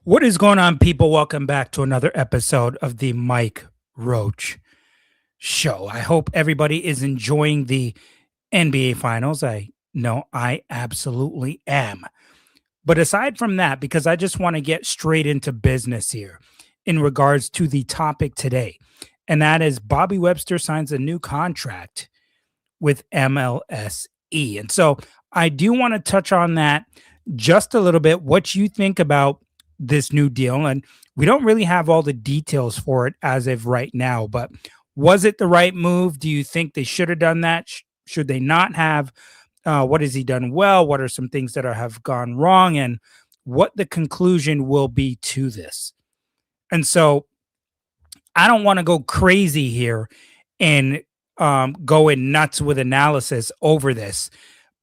What is going on, people? Welcome back to another episode of the Mike Roach Show. I hope everybody is enjoying the NBA Finals. I know I absolutely am. But aside from that, because I just want to get straight into business here in regards to the topic today, and that is Bobby Webster signs a new contract with MLSE. And so I do want to touch on that just a little bit, what you think about this new deal. And we don't really have all the details for it as of right now, but was it the right move? Do you think they should have done that? Should they not have? What has he done well? What are some things that have gone wrong? And what the conclusion will be to this? And so I don't want to go crazy here and going nuts with analysis over this,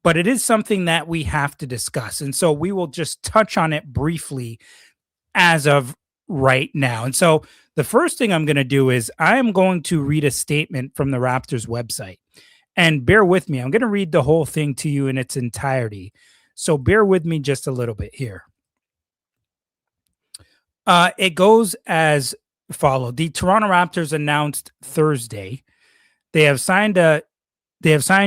but it is something that we have to discuss. And so we will just touch on it briefly as of right now. And so the first thing I'm going to do is I am going to read a statement from the Raptors website. And bear with me, I'm going to read the whole thing to you in its entirety. So bear with me just a little bit here. It goes as follows. The Toronto Raptors announced Thursday they have signed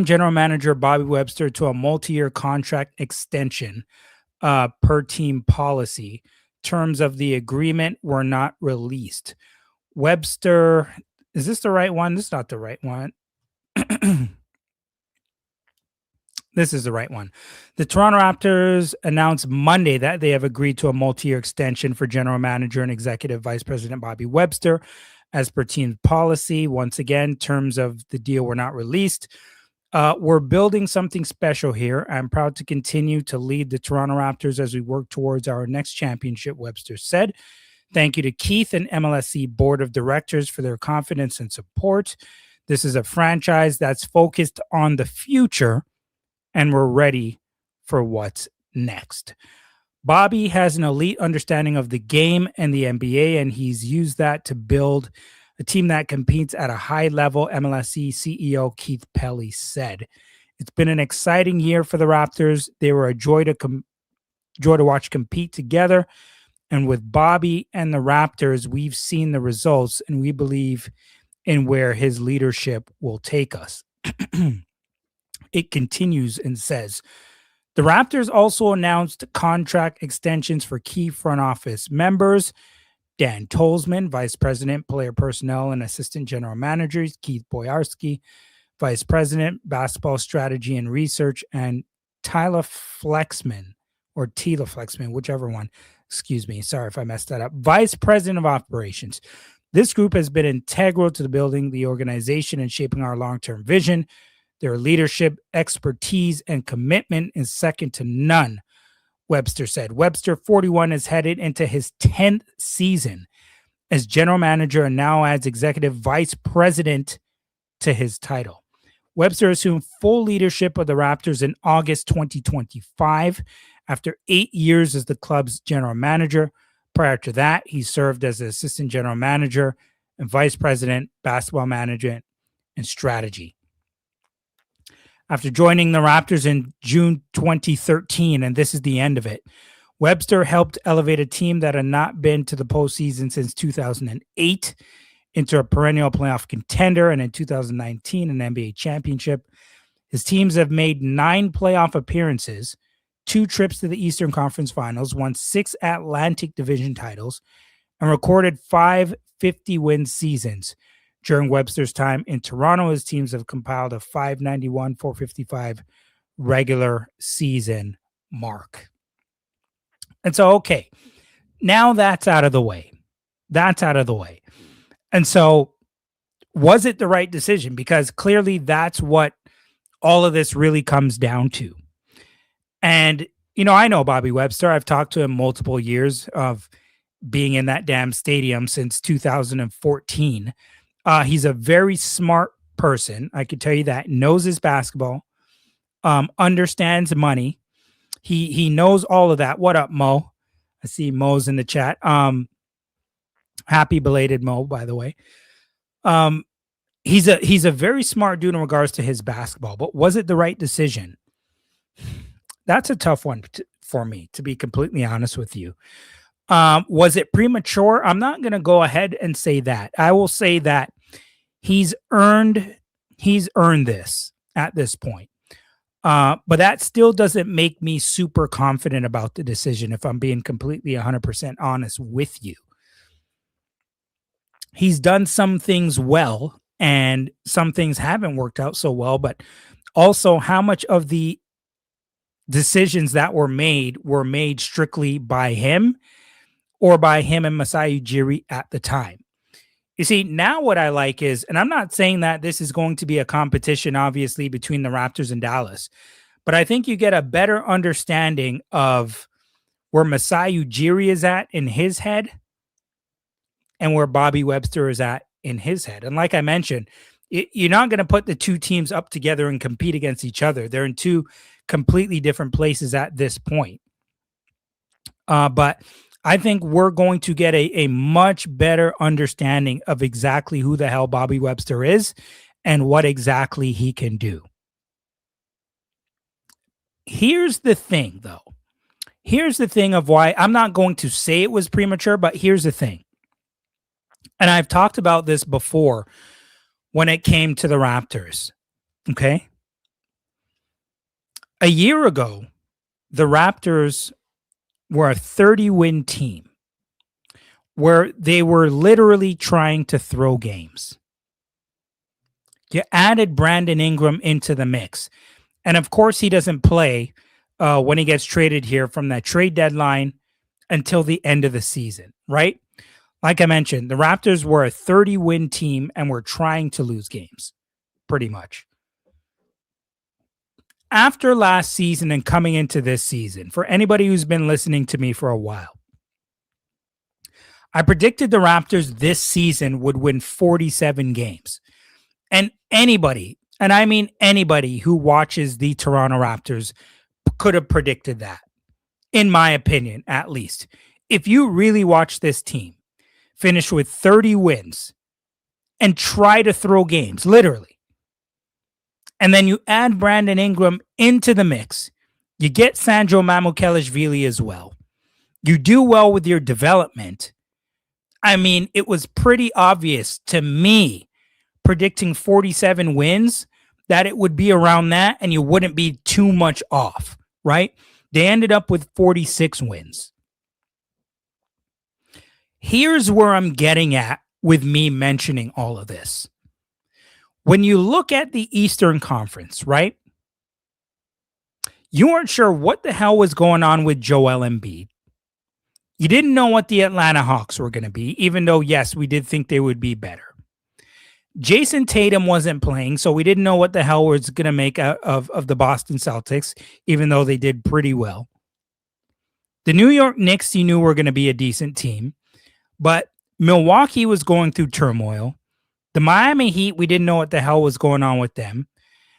general manager Bobby Webster to a multi-year contract extension per team policy. Terms of the agreement were not released. Webster, is this the right one? This is not the right one. This is the right one. The Toronto Raptors announced Monday that they have agreed to a multi-year extension for general manager and executive vice president Bobby Webster as per team policy. Once again, terms of the deal were not released. We're building something special here. I'm proud to continue to lead the Toronto Raptors as we work towards our next championship, Webster said. Thank you to Keith and MLSE board of directors for their confidence and support. This is a franchise that's focused on the future, and we're ready for what's next. Bobby has an elite understanding of the game and the NBA, and he's used that to build a team that competes at a high level, MLSE CEO Keith Pelley said. It's been an exciting year for the Raptors. They were a joy to watch compete together. And with Bobby and the Raptors, we've seen the results, and we believe in where his leadership will take us. It continues and says, the Raptors also announced contract extensions for key front office members. Dan Tolzman, Vice President, Player Personnel and Assistant General Managers, Keith Boyarsky, Vice President, Basketball Strategy and Research, and Tila Flexman, whichever one. Excuse me. Sorry if I messed that up. Vice President of Operations. This group has been integral to building the organization and shaping our long-term vision. Their leadership, expertise, and commitment is second to none, Webster said. Webster, 41, is headed into his 10th season as general manager and now adds executive vice president to his title. Webster assumed full leadership of the Raptors in August 2025 after 8 years as the club's general manager. Prior to that, he served as assistant general manager and vice president, basketball management, and strategy. After joining the Raptors in June 2013, and this is the end of it, Webster helped elevate a team that had not been to the postseason since 2008 into a perennial playoff contender, and in 2019, an NBA championship. His teams have made 9 playoff appearances, 2 trips to the Eastern Conference Finals, won 6 Atlantic Division titles, and recorded 5 50-win seasons. During Webster's time in Toronto, his teams have compiled a 591, 455 regular season mark. And so, okay, now that's out of the way. And so, was it the right decision? Because clearly that's what all of this really comes down to. And, I know Bobby Webster. I've talked to him multiple years of being in that damn stadium since 2014. He's a very smart person. I could tell you that. Knows his basketball, understands money. He knows all of that. What up, Mo? I see Mo's in the chat. Happy belated Mo, by the way. He's a very smart dude in regards to his basketball, but was it the right decision? That's a tough one for me, to be completely honest with you. Was it premature? I'm not going to go ahead and say that. I will say that he's earned this at this point. But that still doesn't make me super confident about the decision, if I'm being completely 100% honest with you. He's done some things well, and some things haven't worked out so well, but also how much of the decisions that were made strictly by him or by him and Masai Ujiri at the time. You see, now what I like is, and I'm not saying that this is going to be a competition, obviously, between the Raptors and Dallas, but I think you get a better understanding of where Masai Ujiri is at in his head and where Bobby Webster is at in his head. And like I mentioned, you're not going to put the two teams up together and compete against each other. They're in two completely different places at this point. But I think we're going to get a much better understanding of exactly who the hell Bobby Webster is and what exactly he can do. Here's the thing, though. Here's the thing of why I'm not going to say it was premature, but here's the thing. And I've talked about this before when it came to the Raptors. Okay. A year ago, the Raptors were a 30-win team where they were literally trying to throw games. You added Brandon Ingram into the mix. And of course, he doesn't play when he gets traded here from that trade deadline until the end of the season, right? Like I mentioned, the Raptors were a 30-win team and were trying to lose games, pretty much. After last season and coming into this season, for anybody who's been listening to me for a while, I predicted the Raptors this season would win 47 games. And anybody, and I mean anybody who watches the Toronto Raptors could have predicted that, in my opinion, at least. If you really watch this team finish with 30 wins and try to throw games, literally, and then you add Brandon Ingram into the mix, you get Sandro Mamukelashvili as well, you do well with your development. I mean, it was pretty obvious to me, predicting 47 wins, that it would be around that and you wouldn't be too much off, right? They ended up with 46 wins. Here's where I'm getting at with me mentioning all of this. When you look at the Eastern Conference, right? You weren't sure what the hell was going on with Joel Embiid. You didn't know what the Atlanta Hawks were going to be, even though, yes, we did think they would be better. Jason Tatum wasn't playing, so we didn't know what the hell was going to make out of the Boston Celtics, even though they did pretty well. The New York Knicks, you knew were going to be a decent team, but Milwaukee was going through turmoil. The Miami Heat, we didn't know what the hell was going on with them.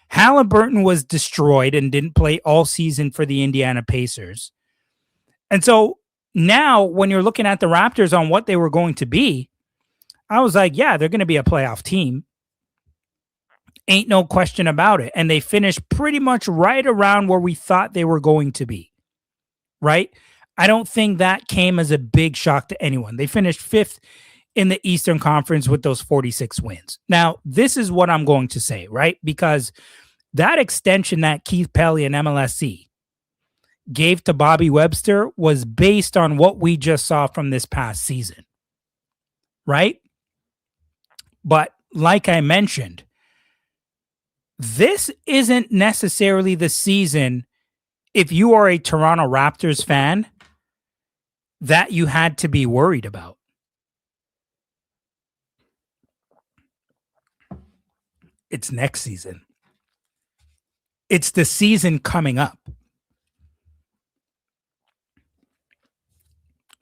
Halliburton was destroyed and didn't play all season for the Indiana Pacers. And so now when you're looking at the Raptors on what they were going to be, I was like, yeah, they're going to be a playoff team. Ain't no question about it. And they finished pretty much right around where we thought they were going to be, right? I don't think that came as a big shock to anyone. They finished 5th in the Eastern Conference with those 46 wins. Now, this is what I'm going to say, right? Because that extension that Keith Pelley and MLSE gave to Bobby Webster was based on what we just saw from this past season, right? But like I mentioned, this isn't necessarily the season, if you are a Toronto Raptors fan, that you had to be worried about. It's next season. It's the season coming up.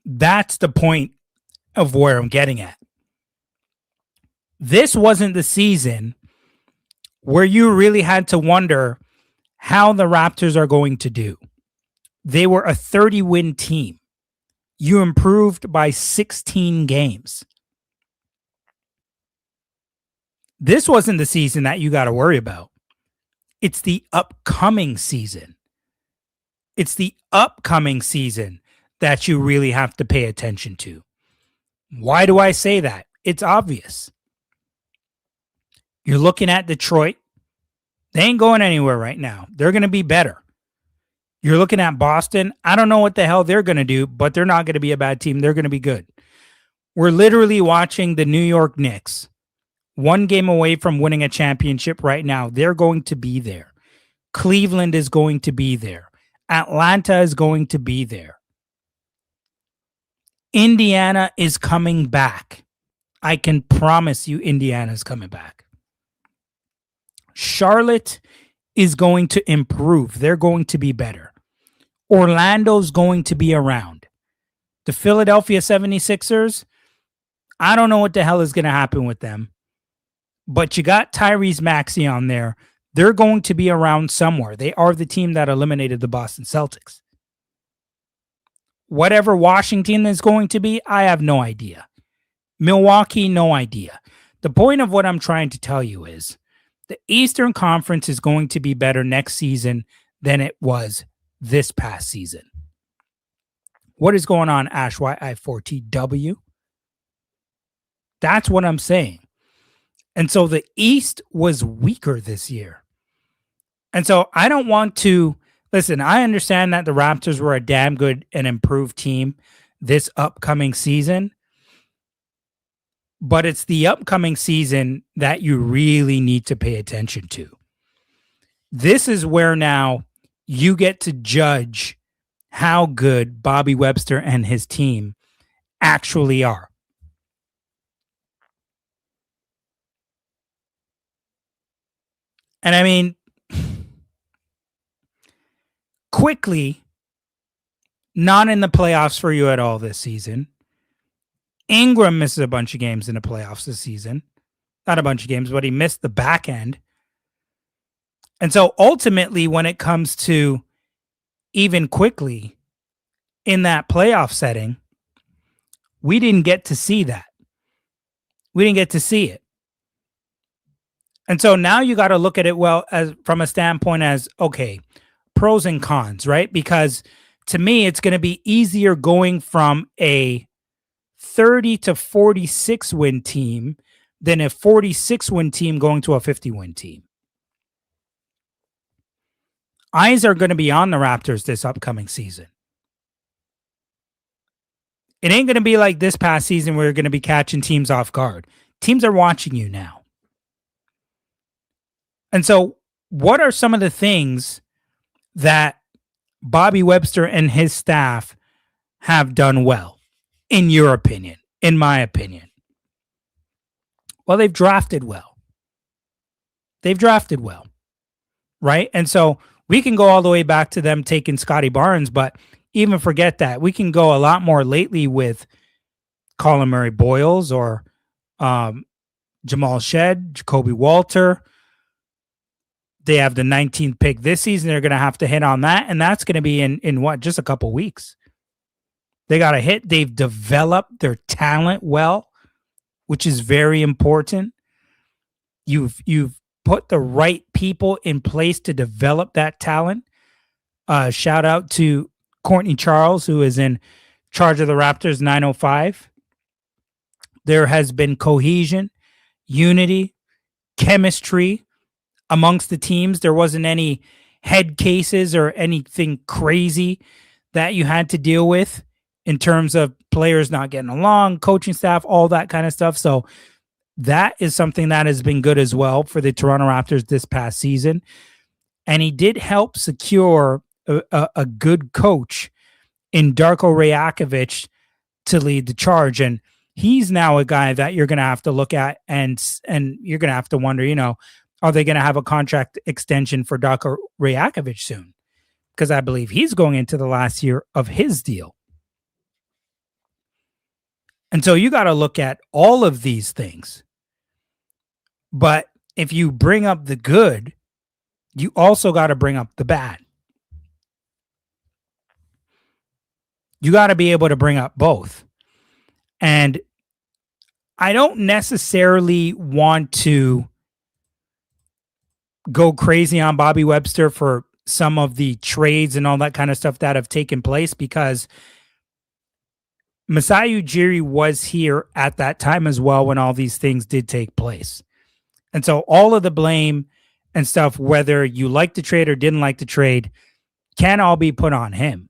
That's the point of where I'm getting at. This wasn't the season where you really had to wonder how the Raptors are going to do. They were a 30-win team. You improved by 16 games. This wasn't the season that you got to worry about. It's the upcoming season. It's the upcoming season that you really have to pay attention to. Why do I say that? It's obvious. You're looking at Detroit. They ain't going anywhere right now. They're going to be better. You're looking at Boston. I don't know what the hell they're going to do, but they're not going to be a bad team. They're going to be good. We're literally watching the New York Knicks, one game away from winning a championship right now. They're going to be there. Cleveland is going to be there. Atlanta is going to be there. Indiana is coming back. I can promise you Indiana's coming back. Charlotte is going to improve. They're going to be better. Orlando's going to be around. The Philadelphia 76ers, I don't know what the hell is going to happen with them. But you got Tyrese Maxey on there. They're going to be around somewhere. They are the team that eliminated the Boston Celtics. Whatever Washington is going to be, I have no idea. Milwaukee, no idea. The point of what I'm trying to tell you is the Eastern Conference is going to be better next season than it was this past season. What is going on, Ash YI4TW? That's what I'm saying. And so the East was weaker this year. And so I don't want to listen. I understand that the Raptors were a damn good and improved team this upcoming season. But it's the upcoming season that you really need to pay attention to. This is where now you get to judge how good Bobby Webster and his team actually are. And I mean, quickly, not in the playoffs for you at all this season. Ingram misses a bunch of games in the playoffs this season. Not a bunch of games, but he missed the back end. And so ultimately, when it comes to even quickly in that playoff setting, we didn't get to see that. We didn't get to see it. And so now you got to look at it as from a standpoint as, okay, pros and cons, right? Because to me, it's going to be easier going from a 30 to 46 win team than a 46 win team going to a 50 win team. Eyes are going to be on the Raptors this upcoming season. It ain't going to be like this past season where you're going to be catching teams off guard. Teams are watching you now. And so what are some of the things that Bobby Webster and his staff have done well, in your opinion, in my opinion? Well, they've drafted well. Right? And so we can go all the way back to them taking Scotty Barnes, but even forget that. We can go a lot more lately with Colin Murray Boyles or Jamal Shed, Jacoby Walter. They have the 19th pick this season. They're going to have to hit on that, and that's going to be in what, just a couple weeks. They got to hit. They've developed their talent well, which is very important. You've put the right people in place to develop that talent. Shout out to Courtney Charles, who is in charge of the Raptors 905. There has been cohesion, unity, chemistry amongst the teams. There wasn't any head cases or anything crazy that you had to deal with in terms of players not getting along, coaching staff, all that kind of stuff. So that is something that has been good as well for the Toronto Raptors this past season. And he did help secure a good coach in Darko Rajakovic to lead the charge. And he's now a guy that you're going to have to look at and you're going to have to wonder, are they going to have a contract extension for Darko Rajakovic soon? Because I believe he's going into the last year of his deal. And so you got to look at all of these things. But if you bring up the good, you also got to bring up the bad. You got to be able to bring up both. And I don't necessarily want to go crazy on Bobby Webster for some of the trades and all that kind of stuff that have taken place, because Masai Ujiri was here at that time as well when all these things did take place. And so all of the blame and stuff, whether you like the trade or didn't like the trade, can all be put on him.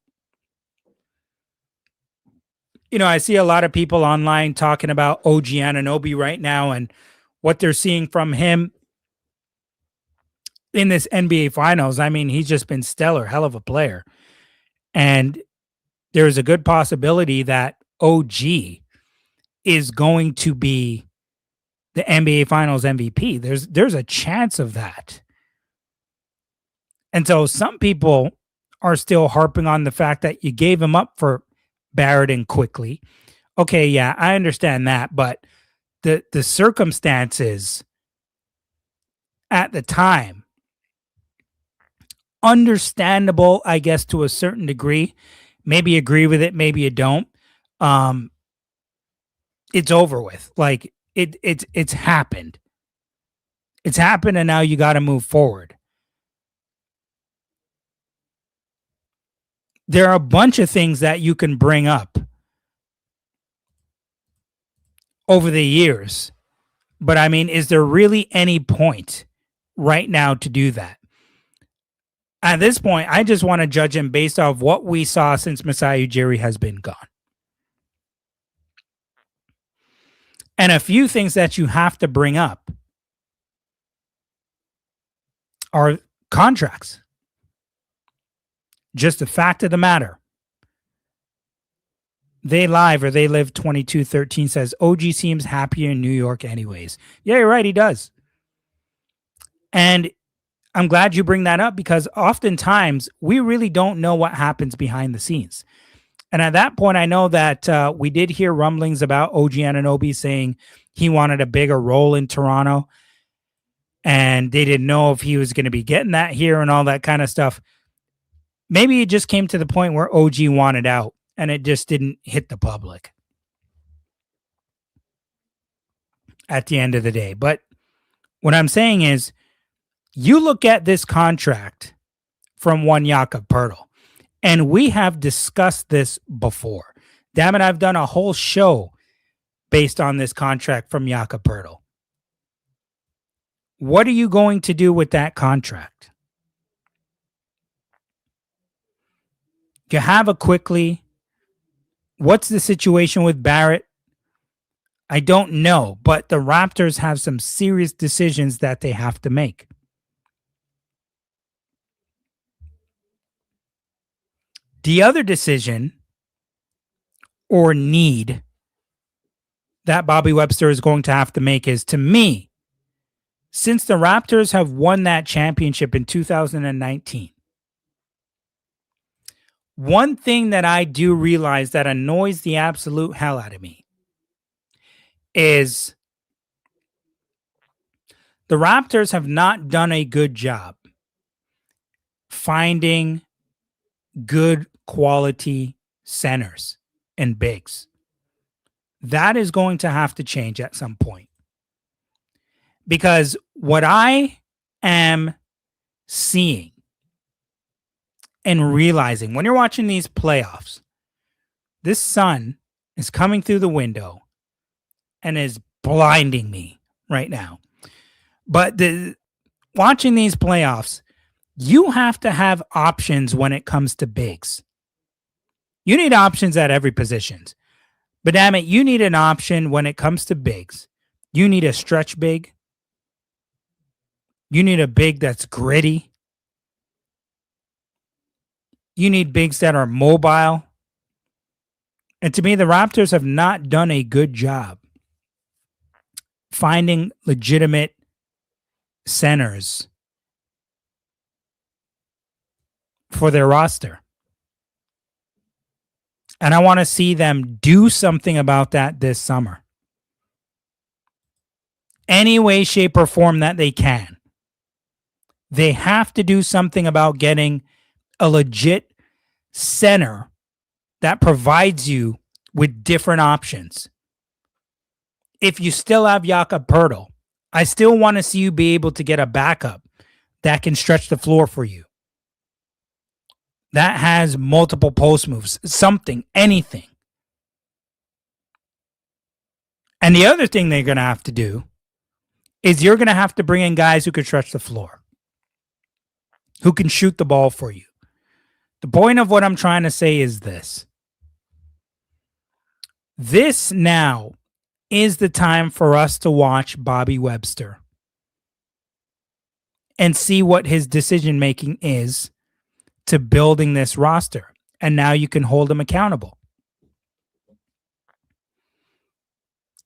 I see a lot of people online talking about OG Anunoby right now and what they're seeing from him in this NBA Finals. I mean, he's just been stellar, hell of a player. And there's a good possibility that OG is going to be the NBA Finals MVP. There's a chance of that. And so some people are still harping on the fact that you gave him up for Barrett and quickly. Okay, yeah, I understand that, but the circumstances at the time, understandable, I guess, to a certain degree. Maybe agree with it, maybe you don't. It's over with. Like it's happened. It's happened, and now you got to move forward. There are a bunch of things that you can bring up over the years, but I mean, is there really any point right now to do that? At this point, I just want to judge him based off what we saw since Masai Ujiri has been gone. And a few things that you have to bring up are contracts. Just the fact of the matter. They Live 2213 says OG seems happier in New York anyways. Yeah, you're right, he does. And I'm glad you bring that up because oftentimes we really don't know what happens behind the scenes. And at that point, I know that we did hear rumblings about OG Anunoby saying he wanted a bigger role in Toronto. And they didn't know if he was going to be getting that here and all that kind of stuff. Maybe it just came to the point where OG wanted out and it just didn't hit the public at the end of the day. But what I'm saying is, you look at this contract from one Jakob Poeltl, and we have discussed this before. Damn it, I've done a whole show based on this contract from Jakob Poeltl. What are you going to do with that contract? You have a quickly. What's the situation with Barrett? I don't know, but the Raptors have some serious decisions that they have to make. The other decision or need that Bobby Webster is going to have to make is, to me, since the Raptors have won that championship in 2019, one thing that I do realize that annoys the absolute hell out of me is the Raptors have not done a good job finding good quality centers and bigs. That is going to have to change at some point. Because what I am seeing and realizing when you're watching these playoffs, this sun is coming through the window and is blinding me right now. But watching these playoffs, you have to have options when it comes to bigs. You need options at every position. But damn it, you need an option when it comes to bigs. You need a stretch big. You need a big that's gritty. You need bigs that are mobile. And to me, the Raptors have not done a good job finding legitimate centers for their roster. And I want to see them do something about that this summer. Any way, shape, or form that they can. They have to do something about getting a legit center that provides you with different options. If you still have Jakob Poeltl, I still want to see you be able to get a backup that can stretch the floor for you. That has multiple post moves, something, anything. And the other thing they're going to have to do is you're going to have to bring in guys who can stretch the floor, who can shoot the ball for you. The point of what I'm trying to say is this. This now is the time for us to watch Bobby Webster and see what his decision making is to building this roster. And now you can hold him accountable.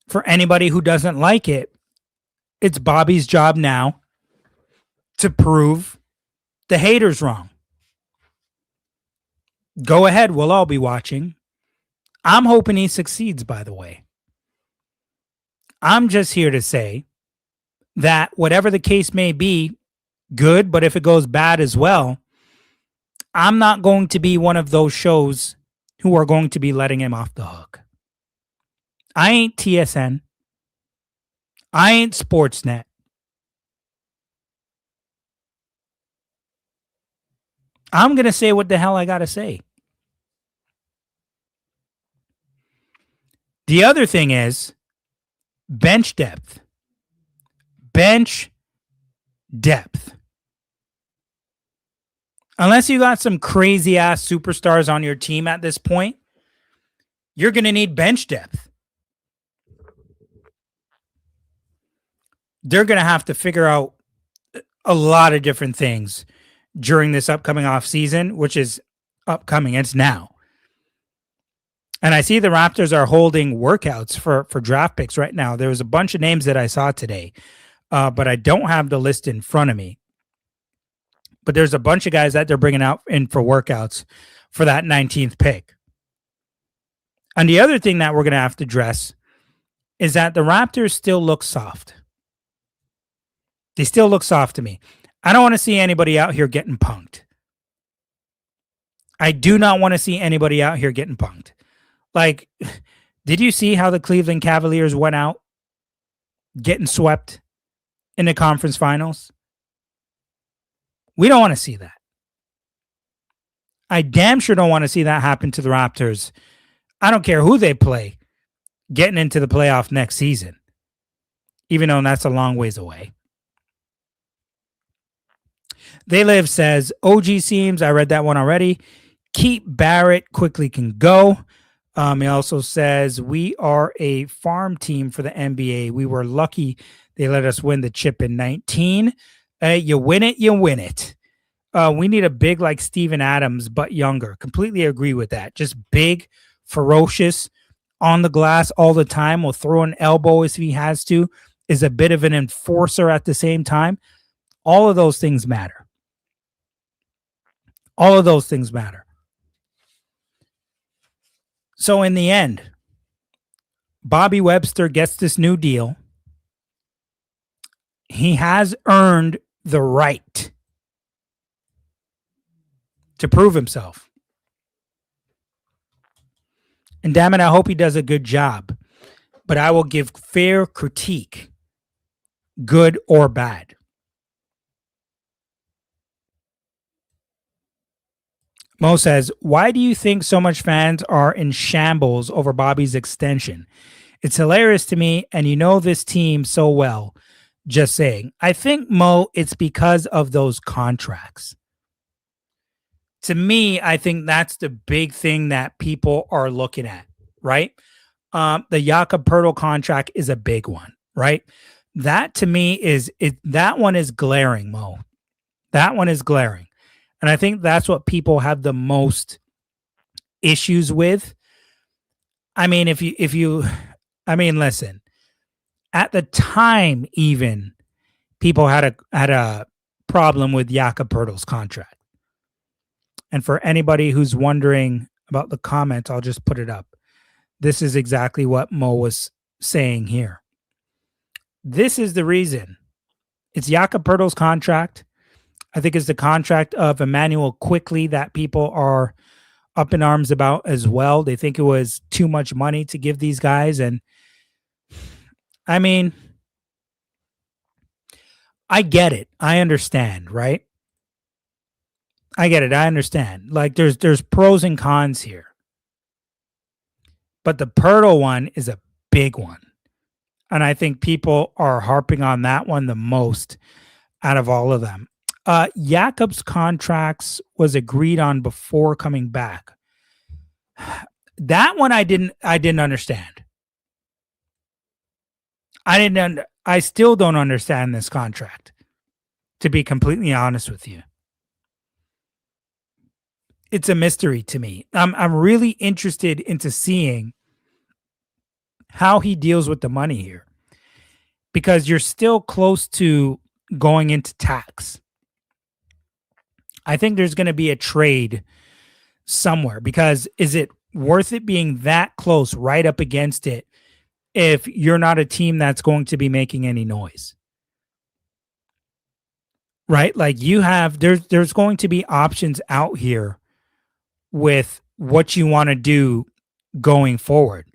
For anybody who doesn't like it, it's Bobby's job now to prove the haters wrong. Go ahead. We'll all be watching. I'm hoping he succeeds, by the way. I'm just here to say that whatever the case may be, good, but if it goes bad as well, I'm not going to be one of those shows who are going to be letting him off the hook. I ain't TSN. I ain't Sportsnet. I'm going to say what the hell I got to say. The other thing is bench depth. Bench depth. Unless you got some crazy ass superstars on your team at this point, you're going to need bench depth. They're going to have to figure out a lot of different things during this upcoming off season, which is upcoming. It's now. And I see the Raptors are holding workouts for draft picks right now. There was a bunch of names that I saw today, but I don't have the list in front of me. But there's a bunch of guys that they're bringing out in for workouts for that 19th pick. And the other thing that we're going to have to address is that the Raptors still look soft. They still look soft to me. I don't want to see anybody out here getting punked. I do not want to see anybody out here getting punked. Like, did you see how the Cleveland Cavaliers went out getting swept in the conference finals? We don't want to see that. I damn sure don't want to see that happen to the Raptors. I don't care who they play getting into the playoff next season, even though that's a long ways away. They Live says, OG seems, I read that one already. Keep Barrett quickly can go. He also says, we are a farm team for the NBA. We were lucky they let us win the chip in 19. You win it, you win it. We need a big like Steven Adams, but younger. Completely agree with that. Just big, ferocious, on the glass all the time. Will throw an elbow if he has to. Is a bit of an enforcer at the same time. All of those things matter. All of those things matter. So in the end, Bobby Webster gets this new deal. He has earned the right to prove himself. And damn it, I hope he does a good job. But I will give fair critique, good or bad. Mo says, why do you think so much fans are in shambles over Bobby's extension? It's hilarious to me, and you know this team so well. Just saying. I think, Mo, it's because of those contracts. To me, I think that's the big thing that people are looking at, right? The Jakob Poeltl contract is a big one, right? That to me that one is glaring, Mo. That one is glaring. And I think that's what people have the most issues with. I mean, listen, at the time, even people had a problem with Jakob Poeltl's contract. And for anybody who's wondering about the comment, I'll just put it up. This is exactly what Mo was saying here. This is the reason. It's Jakob Poeltl's contract. I think it's the contract of Emmanuel Quickly that people are up in arms about as well. They think it was too much money to give these guys. And I mean, I get it. I understand, right? I get it. I understand. Like there's pros and cons here. But the Poeltl one is a big one. And I think people are harping on that one the most out of all of them. Jakob's contracts was agreed on before coming back. That one I didn't understand. I still don't understand this contract, to be completely honest with you. It's a mystery to me. I'm really interested into seeing how he deals with the money here, because you're still close to going into tax. I think there's going to be a trade somewhere, because is it worth it being that close right up against it if you're not a team that's going to be making any noise? Right? Like you have there's going to be options out here with what you want to do going forward.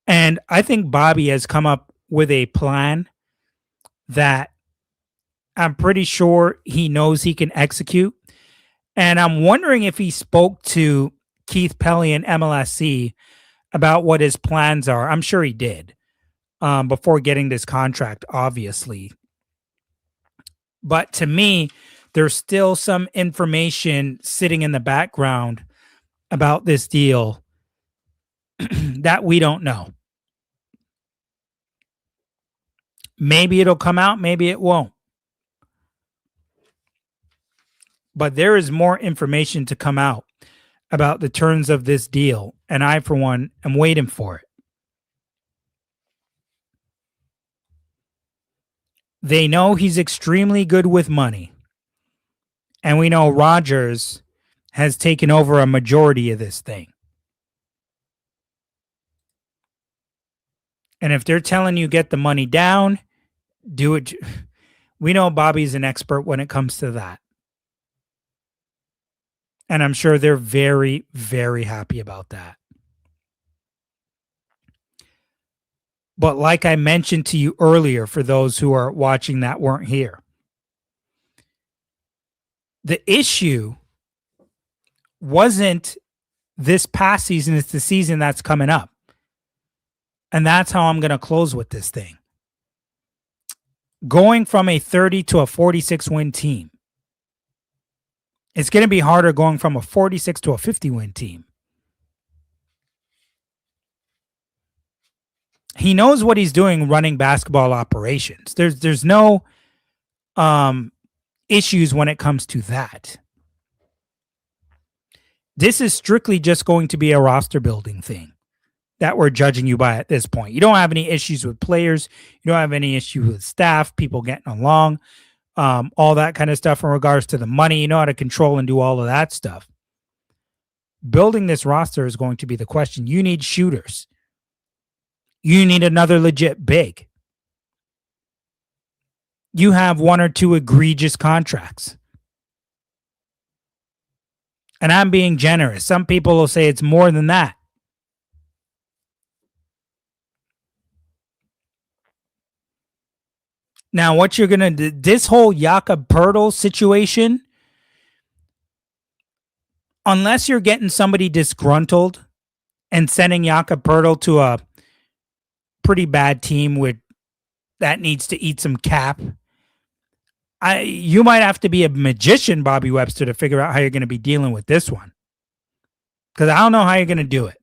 And I think Bobby has come up with a plan that I'm pretty sure he knows he can execute. And I'm wondering if he spoke to Keith Pelley and MLSE about what his plans are. I'm sure he did before getting this contract, obviously. But to me, there's still some information sitting in the background about this deal that we don't know. Maybe it'll come out, maybe it won't. But there is more information to come out about the terms of this deal, and I, for one, am waiting for it. They know he's extremely good with money, and we know Rodgers has taken over a majority of this thing. And if they're telling you get the money down, do it. We know Bobby's an expert when it comes to that. And I'm sure they're very, very happy about that. But like I mentioned to you earlier, for those who are watching that weren't here, the issue wasn't this past season, it's the season that's coming up. And that's how I'm going to close with this thing. Going from a 30 to a 46 win team, it's going to be harder going from a 46 to a 50 win team. He knows what he's doing running basketball operations. There's no issues when it comes to that. This is strictly just going to be a roster building thing that we're judging you by at this point. You don't have any issues with players. You don't have any issues with staff, people getting along, all that kind of stuff in regards to the money. You know how to control and do all of that stuff. Building this roster is going to be the question. You need shooters. You need another legit big. You have one or two egregious contracts. And I'm being generous. Some people will say it's more than that. Now, what you're going to do, this whole Jakob Poeltl situation, unless you're getting somebody disgruntled and sending Jakob Poeltl to a pretty bad team with that needs to eat some cap, you might have to be a magician, Bobby Webster, to figure out how you're going to be dealing with this one. Because I don't know how you're going to do it.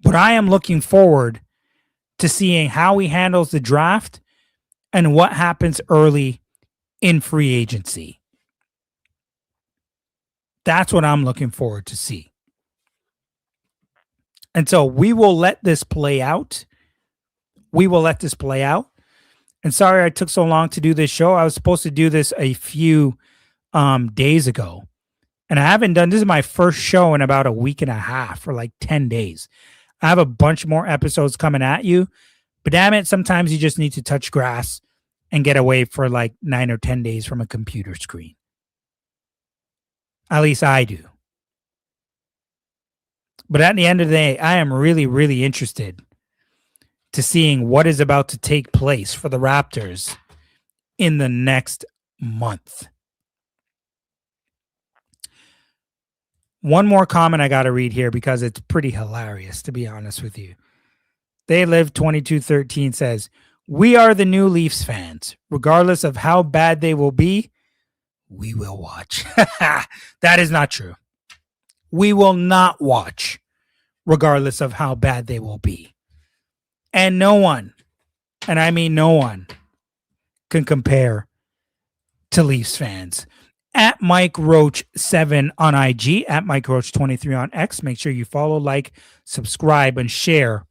But I am looking forward to seeing how he handles the draft and what happens early in free agency. That's what I'm looking forward to see. And so we will let this play out. And sorry I took so long to do this show. I was supposed to do this a few days ago. And I haven't done, this is my first show in about a week and a half, for like 10 days. I have a bunch more episodes coming at you. But damn it, sometimes you just need to touch grass and get away for like 9 or 10 days from a computer screen. At least I do. But at the end of the day, I am really, really interested to seeing what is about to take place for the Raptors in the next month. One more comment I got to read here because it's pretty hilarious, to be honest with you. They Live 2213 says, we are the new Leafs fans. Regardless of how bad they will be, we will watch. That is not true. We will not watch, regardless of how bad they will be. And no one, and I mean no one, can compare to Leafs fans. At Mike Roach 7 on IG, at Mike Roach 23 on X. Make sure you follow, like, subscribe, and share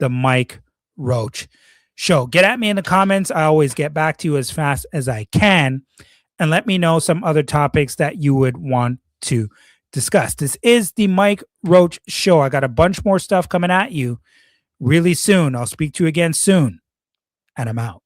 the Mike Roach Show. Get at me in the comments. I always get back to you as fast as I can. And let me know some other topics that you would want to discuss. This is the Mike Roach Show. I got a bunch more stuff coming at you really soon. I'll speak to you again soon. And I'm out.